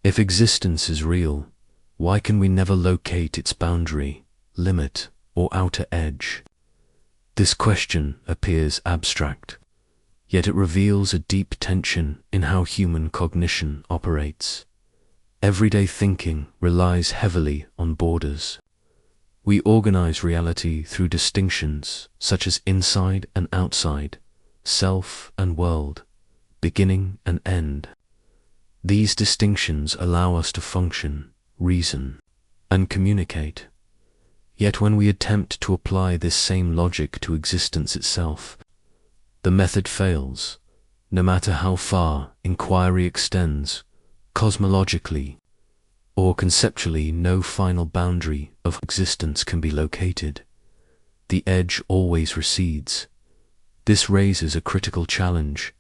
If existence is real, why can we never locate its boundary, limit, or outer edge? This question appears abstract, yet it reveals a deep tension in how human cognition operates. Everyday thinking relies heavily on borders. We organize reality through distinctions such as inside and outside, self and world, beginning and end. These distinctions allow us to function, reason, and communicate. Yet when we attempt to apply this same logic to existence itself, the method fails, no matter how far inquiry extends. Cosmologically or conceptually, no final boundary of existence can be located. The edge always recedes. This raises a critical challenge.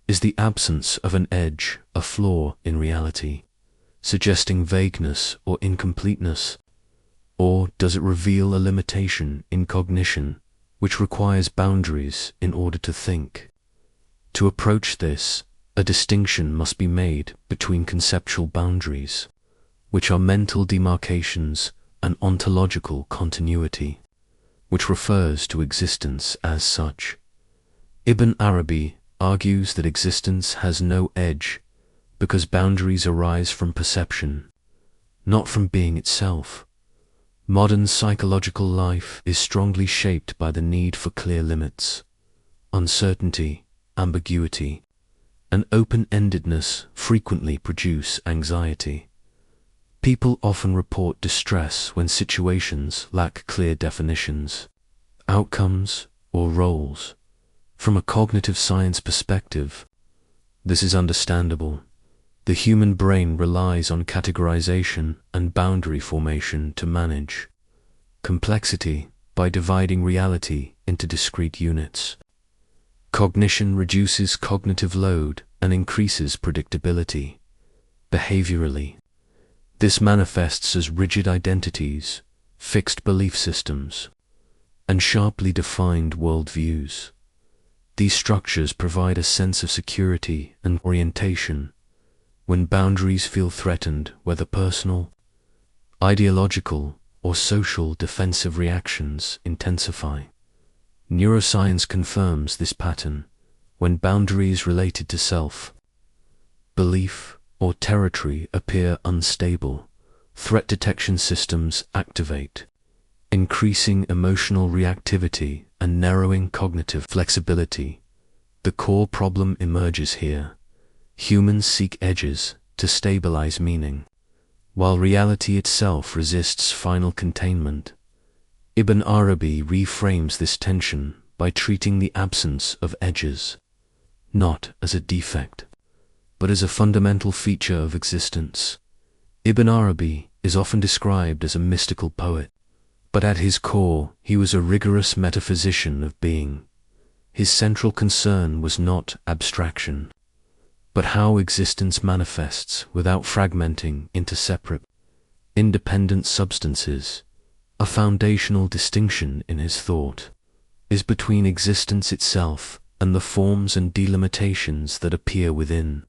Is the absence of an edge a flaw in reality, suggesting vagueness or incompleteness? Or does it reveal a limitation in cognition, which requires boundaries in order to think? To approach this, a distinction must be made between conceptual boundaries, which are mental demarcations, and ontological continuity, which refers to existence as such. Ibn Arabi argues that existence has no edge because boundaries arise from perception, not from being itself. Modern psychological life is strongly shaped by the need for clear limits. Uncertainty, ambiguity, and open-endedness frequently produce anxiety. People often report distress when situations lack clear definitions, outcomes, or roles. From a cognitive science perspective, this is understandable. The human brain relies on categorization and boundary formation to manage complexity by dividing reality into discrete units. Cognition reduces cognitive load and increases predictability. Behaviorally, this manifests as rigid identities, fixed belief systems, and sharply defined worldviews. These structures provide a sense of security and orientation. When boundaries feel threatened, whether personal, ideological, or social, defensive reactions intensify. Neuroscience confirms this pattern. When boundaries related to self, belief, or territory appear unstable, threat detection systems activate, increasing emotional reactivity and narrowing cognitive flexibility. The core problem emerges here. Humans seek edges to stabilize meaning, while reality itself resists final containment. Ibn Arabi reframes this tension by treating the absence of edges not as a defect, but as a fundamental feature of existence. Ibn Arabi is often described as a mystical poet, but at his core he was a rigorous metaphysician of being. His central concern was not abstraction, but how existence manifests without fragmenting into separate, independent substances. A foundational distinction in his thought is between existence itself and the forms and delimitations that appear within.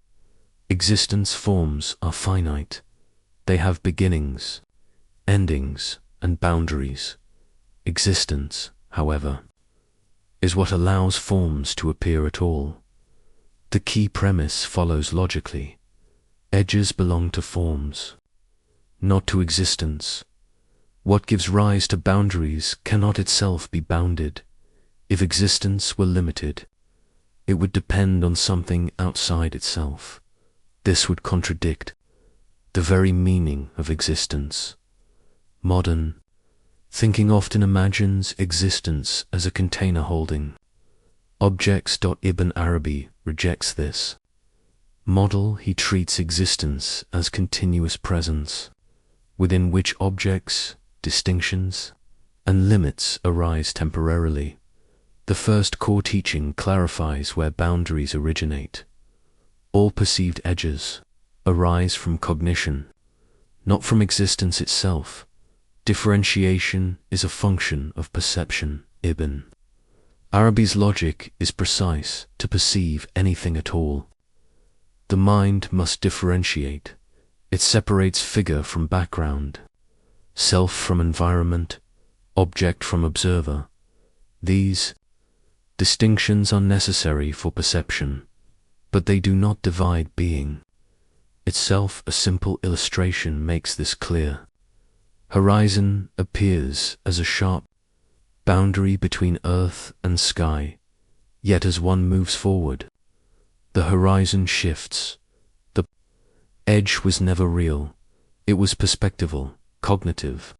Existence forms are finite. They have beginnings, endings, and boundaries. Existence, however, is what allows forms to appear at all. The key premise follows logically. Edges belong to forms, not to existence. What gives rise to boundaries cannot itself be bounded. If existence were limited, it would depend on something outside itself. This would contradict the very meaning of existence. Modern thinking often imagines existence as a container holding objects. Ibn Arabi rejects this model. He treats existence as continuous presence, within which objects, distinctions, and limits arise temporarily. The first core teaching clarifies where boundaries originate. All perceived edges arise from cognition, not from existence itself. Differentiation is a function of perception. Ibn Arabi's logic is precise. To perceive anything at all, the mind must differentiate. It separates figure from background, self from environment, object from observer. These distinctions are necessary for perception, but they do not divide being. Itself, a simple illustration makes this clear. Horizon appears as a sharp boundary between earth and sky, yet as one moves forward, the horizon shifts. The edge was never real, it was perspectival, cognitive.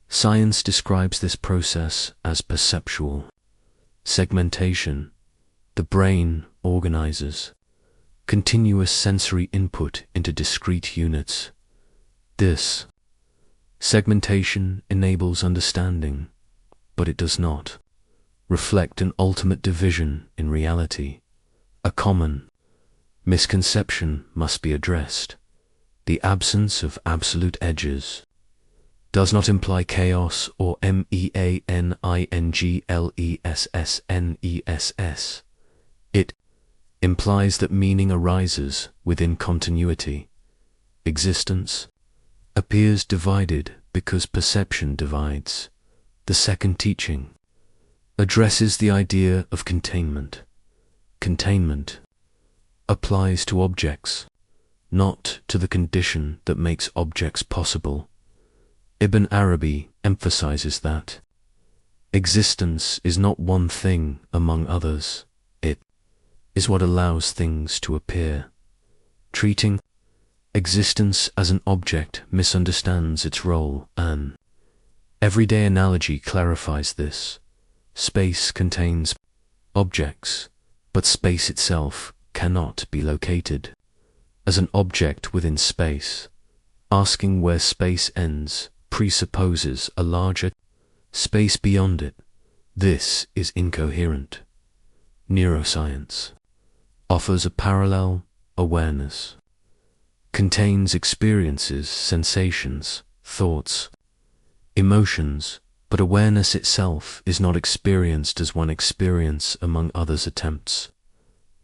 Science describes this process as perceptual. Segmentation. The brain organizes continuous sensory input into discrete units. This segmentation enables understanding, but it does not reflect an ultimate division in reality. A common misconception must be addressed. The absence of absolute edges does not imply chaos or meaninglessness. It implies that meaning arises within continuity. Existence appears divided because perception divides. The second teaching addresses the idea of containment. Containment applies to objects, not to the condition that makes objects possible. Ibn Arabi emphasizes that existence is not one thing among others, it is what allows things to appear. Treating existence as an object misunderstands its role. An everyday analogy clarifies this. Space contains objects, but space itself cannot be located as an object within space. Asking where space ends presupposes a larger space beyond it. This is incoherent. Neuroscience offers a parallel. Awareness contains experiences, sensations, thoughts, emotions, but awareness itself is not experienced as one experience among others' attempts.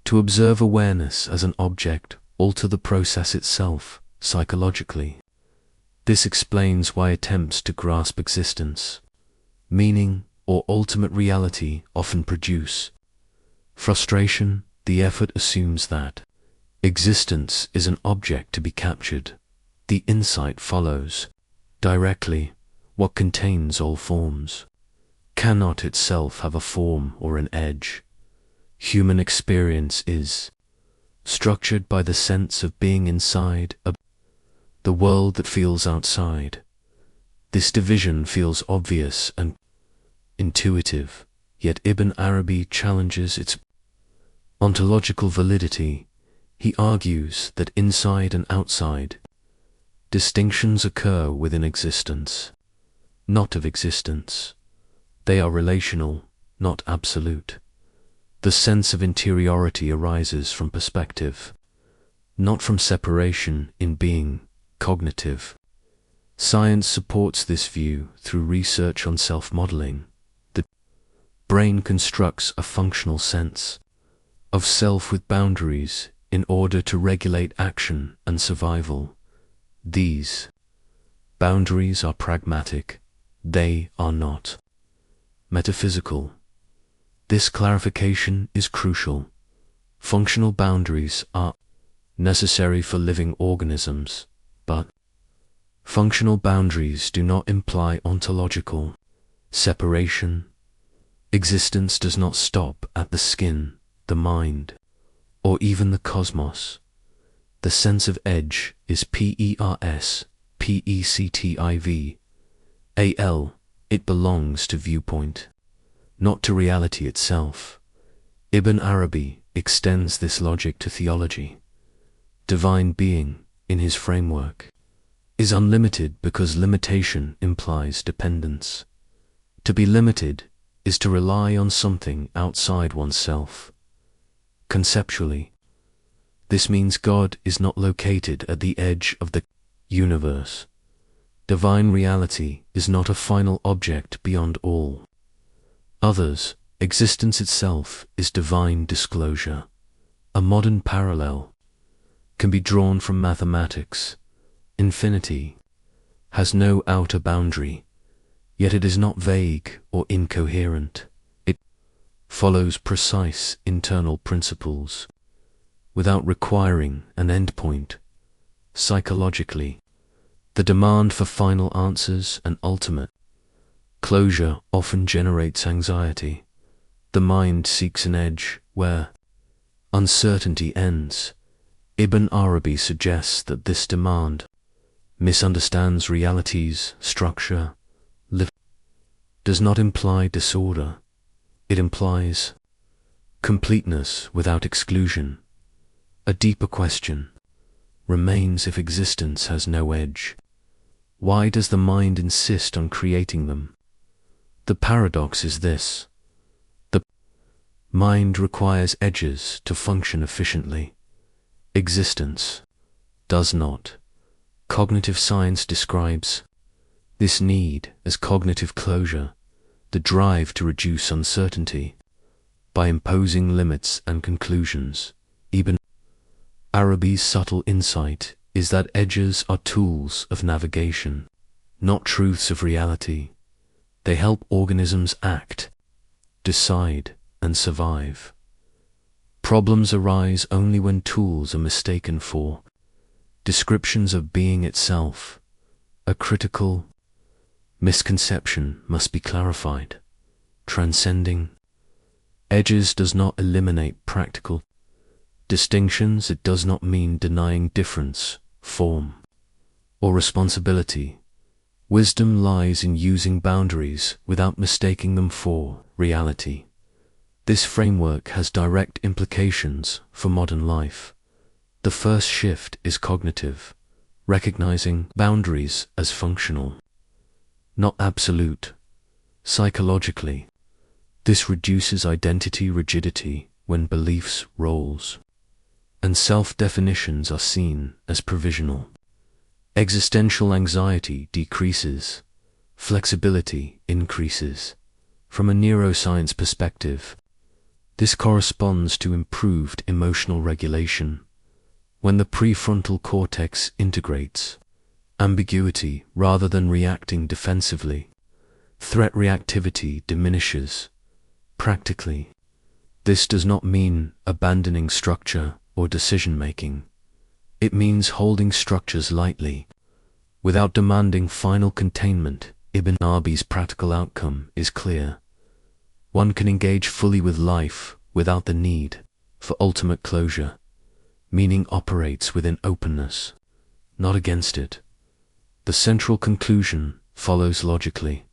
To observe awareness as an object alter the process itself psychologically. This explains why attempts to grasp existence, meaning, or ultimate reality often produce frustration. The effort assumes that existence is an object to be captured. The insight follows directly. What contains all forms cannot itself have a form or an edge. Human experience is structured by the sense of being inside the world that feels outside. This division feels obvious and intuitive, yet Ibn Arabi challenges its ontological validity. He argues that inside and outside distinctions occur within existence, not of existence. They are relational, not absolute. The sense of interiority arises from perspective, not from separation in being cognitive. Science supports this view through research on self-modeling. The brain constructs a functional sense of self with boundaries in order to regulate action and survival. These boundaries are pragmatic, they are not metaphysical. This clarification is crucial. Functional boundaries are necessary for living organisms, but functional boundaries do not imply ontological separation. Existence does not stop at the skin, the mind, or even the cosmos. The sense of edge is perspective. It belongs to viewpoint, not to reality itself. Ibn Arabi extends this logic to theology. Divine being, in his framework, is unlimited because limitation implies dependence. To be limited is to rely on something outside oneself. Conceptually, this means God is not located at the edge of the universe. Divine reality is not a final object beyond all others. Existence itself is divine disclosure. A modern parallel can be drawn from mathematics. Infinity has no outer boundary, yet it is not vague or incoherent. It follows precise internal principles without requiring an endpoint. Psychologically, the demand for final answers and ultimate closure often generates anxiety. The mind seeks an edge where uncertainty ends. Ibn Arabi suggests that this demand misunderstands reality's structure. Does not imply disorder. It implies completeness without exclusion. A deeper question remains: if existence has no edge, why does the mind insist on creating them? The paradox is this: the mind requires edges to function efficiently. Existence does not. Cognitive science describes this need as cognitive closure, the drive to reduce uncertainty by imposing limits and conclusions. Ibn Arabi's subtle insight is that edges are tools of navigation, not truths of reality. They help organisms act, decide, and survive. Problems arise only when tools are mistaken for descriptions of being itself. A critical misconception must be clarified. Transcending edges does not eliminate practical distinctions. It does not mean denying difference, form, or responsibility. Wisdom lies in using boundaries without mistaking them for reality. This framework has direct implications for modern life. The first shift is cognitive, recognizing boundaries as functional, not absolute. Psychologically, this reduces identity rigidity when beliefs, roles, and self-definitions are seen as provisional. Existential anxiety decreases, flexibility increases. From a neuroscience perspective, this corresponds to improved emotional regulation. When the prefrontal cortex integrates ambiguity rather than reacting defensively, threat reactivity diminishes. Practically, this does not mean abandoning structure or decision-making. It means holding structures lightly, without demanding final containment. Ibn Arabi's practical outcome is clear. One can engage fully with life without the need for ultimate closure. Meaning operates within openness, not against it. The central conclusion follows logically.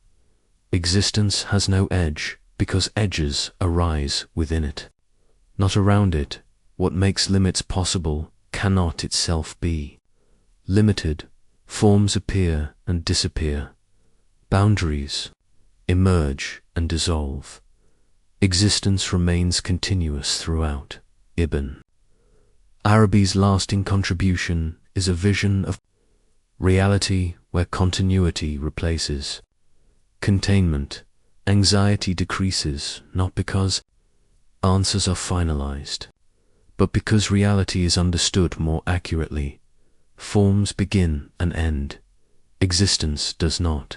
Existence has no edge because edges arise within it, not around it. What makes limits possible cannot itself be limited. Forms appear and disappear. Boundaries emerge and dissolve. Existence remains continuous throughout. Ibn Arabi's lasting contribution is a vision of reality where continuity replaces containment. Anxiety decreases not because answers are finalized, but because reality is understood more accurately. Forms begin and end. Existence does not.